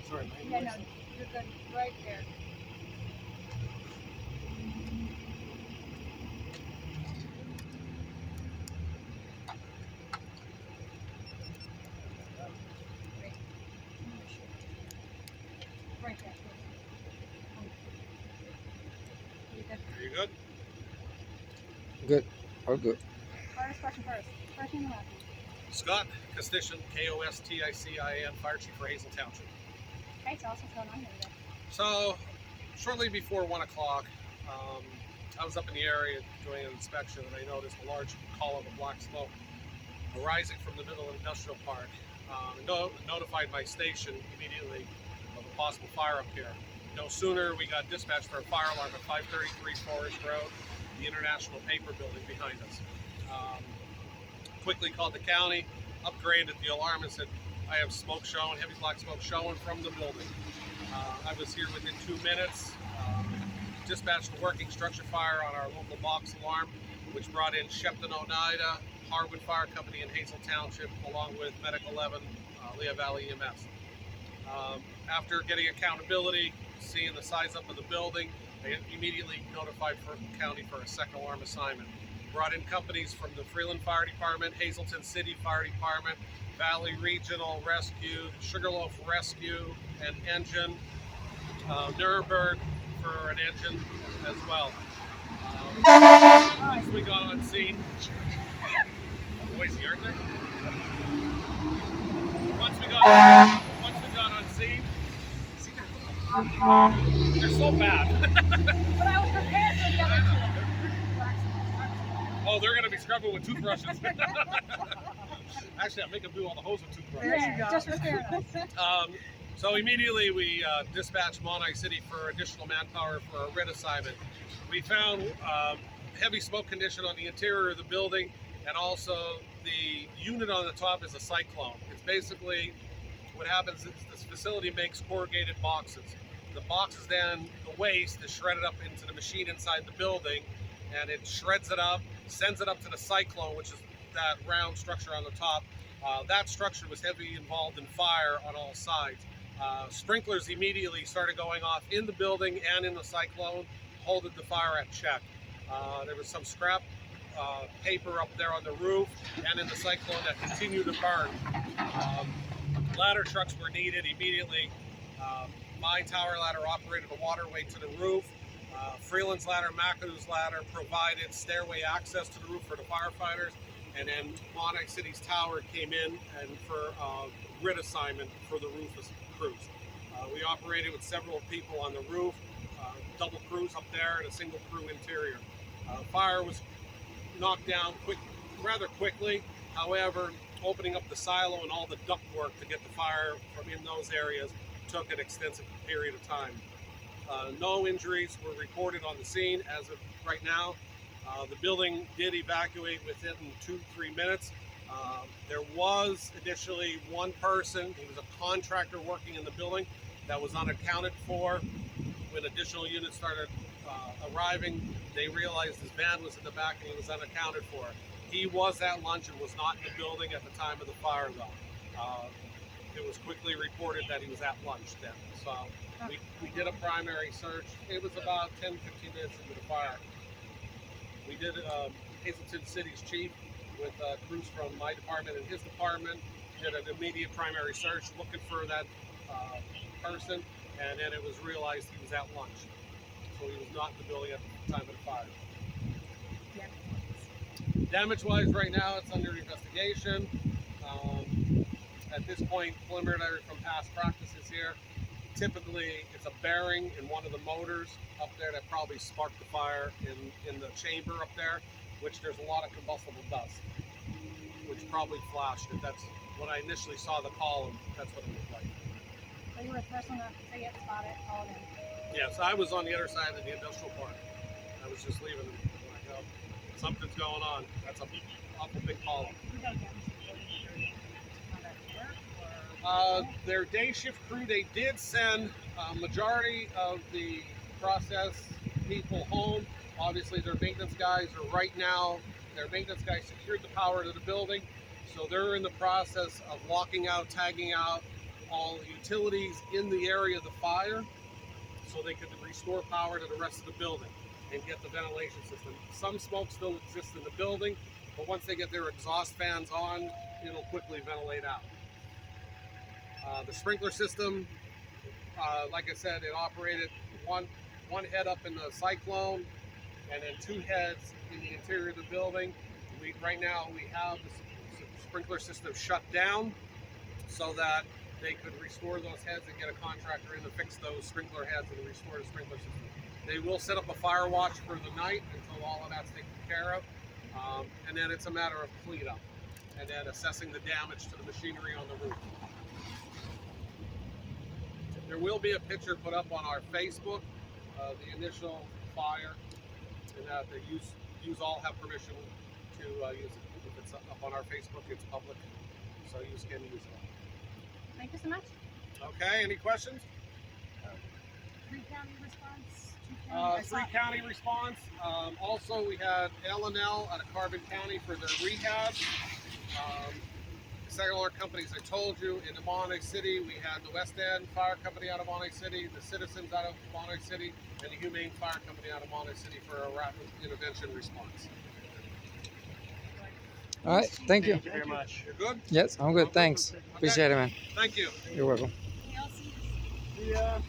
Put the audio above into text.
Sorry. Yeah, no, you're good. Right there. Right there. You good? Are you good? Good. All good. First question first. First name and last name. Scott Kosticin, Kosticin, Fire Chief for Hazle Township. Okay, tell us what's going on here today. So, shortly before 1 o'clock, I was up in the area doing an inspection and I noticed a large column of black smoke arising from the middle industrial park. Notified my station immediately of a possible fire up here. No sooner we got dispatched for a fire alarm at 533 Forest Road, the International Paper Building behind us. Quickly called the county, upgraded the alarm and said, I have smoke showing, heavy black smoke showing from the building. I was here within 2 minutes, dispatched a working structure fire on our local box alarm, which brought in Shepton, Oneida, Harwood Fire Company in Hazle Township, along with Medic 11, Lehigh Valley EMS. After getting accountability, seeing the size up of the building, they immediately notified the county for a second alarm assignment. Brought in companies from the Freeland Fire Department, Hazleton City Fire Department, Valley Regional Rescue, Sugarloaf Rescue, and engine, Nuremberg for an engine as well. Once we got on scene, noisy, aren't they? Once we got on scene, they're so bad. But I was prepared for the other two. Oh, they're going to be scrubbing with toothbrushes. Actually, I'll make them do all the hose with toothbrushes. There you go. Just for scaring us. So immediately we dispatched Monarch City for additional manpower for a writ assignment. We found heavy smoke condition on the interior of the building, and also the unit on the top is a cyclone. It's basically what happens is this facility makes corrugated boxes. The boxes then, the waste is shredded up into the machine inside the building, and it shreds it up, sends it up to the cyclone, which is that round structure on the top. That structure was heavily involved in fire on all sides. Sprinklers immediately started going off in the building and in the cyclone, holding the fire at check. There was some scrap paper up there on the roof and in the cyclone that continued to burn. Ladder trucks were needed immediately. My tower ladder operated a waterway to the roof. Freeland's ladder, McAdoo's ladder provided stairway access to the roof for the firefighters, and then Monarch City's tower came in and for grid assignment for the roof crews. We operated with several people on the roof, double crews up there and a single crew interior. Fire was knocked down rather quickly. However, opening up the silo and all the duct work to get the fire from in those areas took an extensive period of time. No injuries were reported on the scene as of right now. The building did evacuate within 2-3 minutes. There was additionally one person, he was a contractor working in the building, that was unaccounted for. When additional units started arriving, they realized his van was in the back and he was unaccounted for. He was at lunch and was not in the building at the time of the fire though. It was quickly reported that he was at lunch then. So we did a primary search. It was about 10-15 minutes into the fire. We did Hazleton City's chief with crews from my department and his department, did an immediate primary search looking for that person, and then it was realized he was at lunch. So he was not in the building at the time of the fire. Damage-wise, right now it's under investigation. At this point, preliminary from past practices here, typically it's a bearing in one of the motors up there that probably sparked the fire in the chamber up there, which there's a lot of combustible dust, which probably flashed it. That's when I initially saw the column, that's what it looked like. So you were the first one to see it, spot it, call it in. Yes, I was on the other side of the industrial park. I was just leaving when I go, something's going on. That's a awful big column. Their day shift crew, they did send a majority of the process people home. Obviously their maintenance guys are right now, their maintenance guys secured the power to the building. So they're in the process of locking out, tagging out all utilities in the area of the fire so they could restore power to the rest of the building and get the ventilation system. Some smoke still exists in the building, but once they get their exhaust fans on, it'll quickly ventilate out. The sprinkler system, like I said, it operated one head up in the cyclone and then 2 heads in the interior of the building. Right now we have the sprinkler system shut down so that they could restore those heads and get a contractor in to fix those sprinkler heads and restore the sprinkler system. They will set up a fire watch for the night until all of that's taken care of. And then it's a matter of cleanup and then assessing the damage to the machinery on the roof. There will be a picture put up on our Facebook of the initial fire, and that the use all have permission to use it. If it's up on our Facebook, it's public, so you can use it. Thank you so much. Okay, any questions? 3 county response. 2 3 county response. Also, we had L&L out of Carbon County for their rehab. The cellular companies I told you in the Monterey City, we had the West End Fire Company out of Monterey City, the Citizens out of Monterey City, and the Humane Fire Company out of Monterey City for a rapid intervention response. All right. Thank you. Thank you very much. You're good? Yes, I'm good. Thanks. Okay. Appreciate it, man. Thank you. You're welcome. Anything else? Yeah.